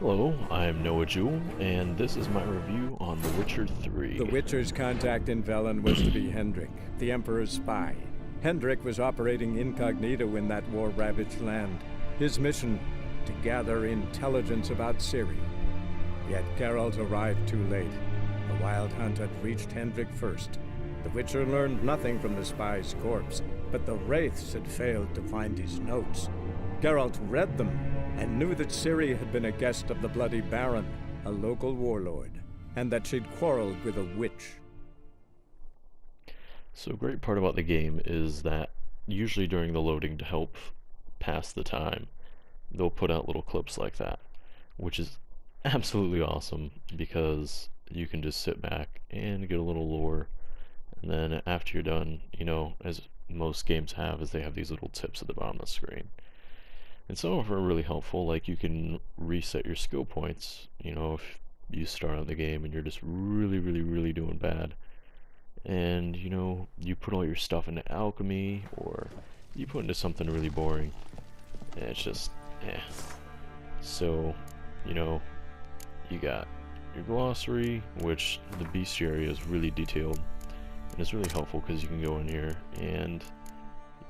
Hello, I'm Noah Jewell, and this is my review on The Witcher 3. The Witcher's contact in Velen was to be Hendrik, the Emperor's spy. Hendrik was operating incognito in that war-ravaged land. His mission, to gather intelligence about Ciri. Yet Geralt arrived too late. The Wild Hunt had reached Hendrik first. The Witcher learned nothing from the spy's corpse, but the Wraiths had failed to find his notes. Geralt read them and knew that Ciri had been a guest of the Bloody Baron, a local warlord, and that she'd quarreled with a witch. So a great part about the game is that usually during the loading to help pass the time, they'll put out little clips like that, which is absolutely awesome because you can just sit back and get a little lore, and then after you're done, as most games have, is they have these little tips at the bottom of the screen. And some of them are really helpful, like you can reset your skill points, if you start on the game and you're just really doing bad. And, you put all your stuff into alchemy, or you put into something really boring. And it's just, eh. So, you got your glossary, which the bestiary is really detailed. And it's really helpful because you can go in here and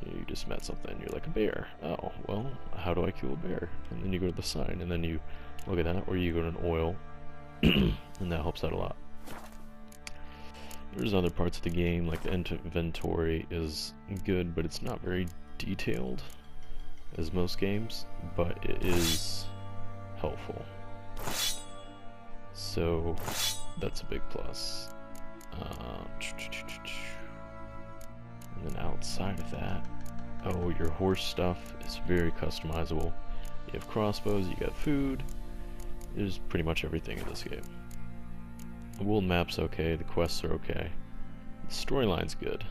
you just met something, you're like, a bear. Oh, well, how do I kill a bear? And then you go to the sign, and then you look at that, or you go to an oil, and that helps out a lot. There's other parts of the game, like the inventory is good, but it's not very detailed, as most games, but it is helpful. So, that's a big plus. And then outside of that, your horse stuff is very customizable. You have crossbows, you got food. There's pretty much everything in this game. The world map's okay, the quests are okay. The storyline's good.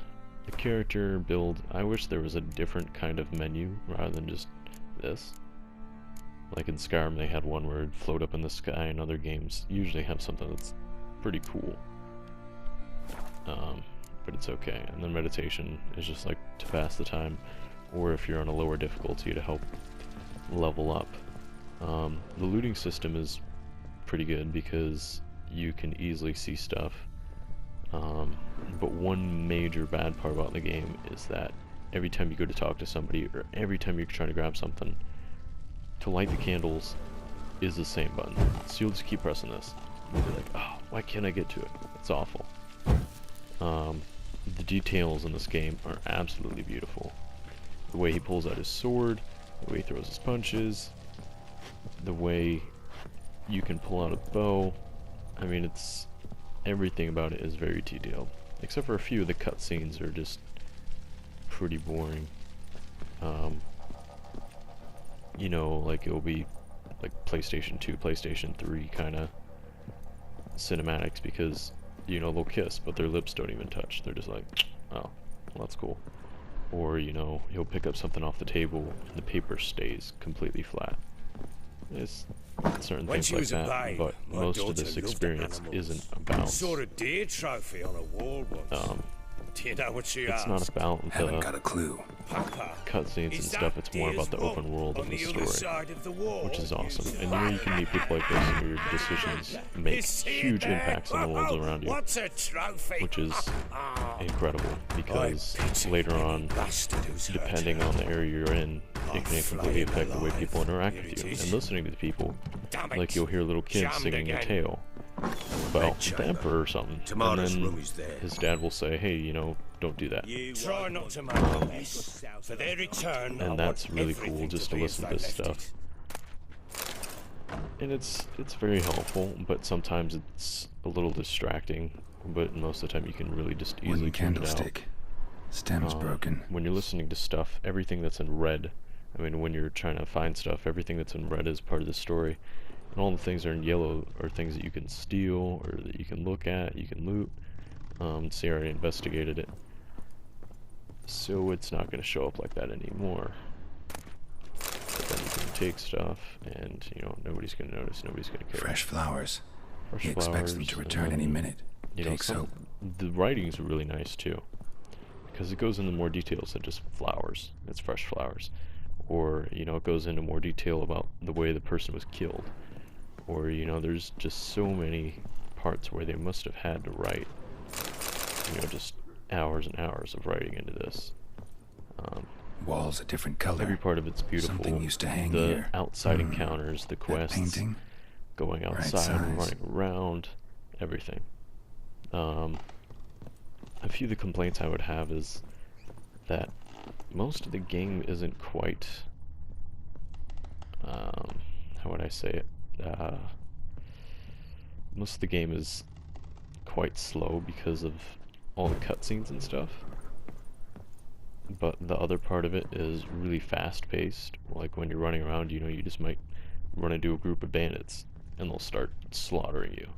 The character build, I wish there was a different kind of menu rather than just this. Like in Skyrim they had one where it'd float up in the sky, and other games usually have something that's pretty cool. But it's okay. And then meditation is just like to pass the time, or if you're on a lower difficulty to help level up. The looting system is pretty good because you can easily see stuff. But one major bad part about the game is that every time you go to talk to somebody, or every time you're trying to grab something, to light the candles is the same button. So you'll just keep pressing this. You'll be like, oh, why can't I get to it? It's awful. The details in this game are absolutely beautiful. The way he pulls out his sword, the way he throws his punches, the way you can pull out a bow. I mean, everything about it is very detailed. Except for a few of the cutscenes are just pretty boring. Like it'll be like PlayStation 2, PlayStation 3 kind of cinematics, because they'll kiss, but their lips don't even touch. They're just like, oh, well, that's cool. Or, he'll pick up something off the table and the paper stays completely flat. It's certain things like that, but most of this experience isn't about... Saw a deer trophy on a wall once. Do you know what she it's asked? not about the Haven't got a clue. cutscenes and stuff. It's more about the open world and the story, which is awesome. And you can meet people like this, and your decisions make huge impacts on the world around you, which is incredible, because later on, depending on the area you're in, it can completely affect the way people interact with you. And listening to the people, like you'll hear little kids singing a tale about the Emperor or something, and then his dad will say, hey, don't do that. Try not to make a mess. For their return, and that's really cool, just to listen to this stuff. And it's very helpful, but sometimes it's a little distracting, but most of the time you can really just easily tune it out. Stem's broken. When you're listening to stuff, everything that's in red, when you're trying to find stuff, everything that's in red is part of the story. And all the things that are in yellow are things that you can steal, or that you can look at, you can loot. See, I already investigated it. So it's not going to show up like that anymore. But then you can take stuff, and, nobody's going to notice, nobody's going to care. Fresh flowers. Fresh He expects them flowers, to return any minute. Take soap. The writing's really nice, too. Because it goes into more details than just flowers. It's fresh flowers. Or, it goes into more detail about the way the person was killed. or you know, there's just so many parts where they must have had to write, you know, just hours and hours of writing into this. Walls a different color. Every part of it's beautiful. Something used to hang the here. outside encounters, the That quests, painting? going Right outside, size. running around, everything. A few of the complaints I would have is that most of the game isn't quite, how would I say it? Most of the game is quite slow because of all the cutscenes and stuff. But the other part of it is really fast-paced. Like when you're running around, you know, you just might run into a group of bandits and they'll start slaughtering you.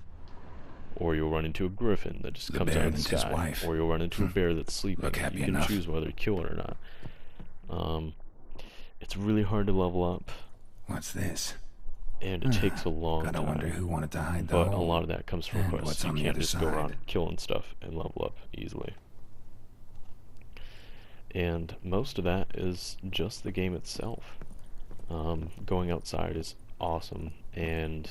Or you'll run into a griffin that just The comes bear out of the and his sky. wife. Or you'll run into a bear that's sleeping. Look happy You can enough. choose whether to kill it or not. It's really hard to level up, What's this? and it takes a long Gotta time. wonder who wanted to hide the But a hole. lot of that comes from And quests. what's You on the can't other just go around side? killing stuff and level up easily. And most of that is just the game itself. Going outside is awesome, and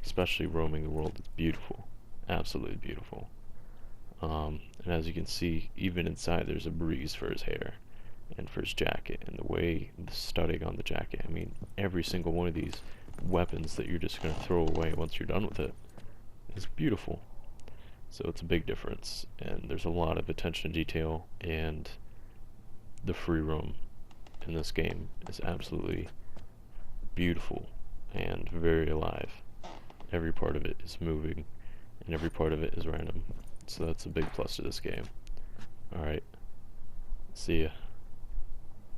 especially roaming the world, it's beautiful. Absolutely beautiful. And as you can see, even inside there's a breeze for his hair and for his jacket, and the way the studding on the jacket. I mean, every single one of these weapons that you're just going to throw away once you're done with it is beautiful. So it's a big difference, and there's a lot of attention to detail, and the free roam in this game is absolutely beautiful and very alive. Every part of it is moving, and every part of it is random. So that's a big plus to this game. Alright, see ya.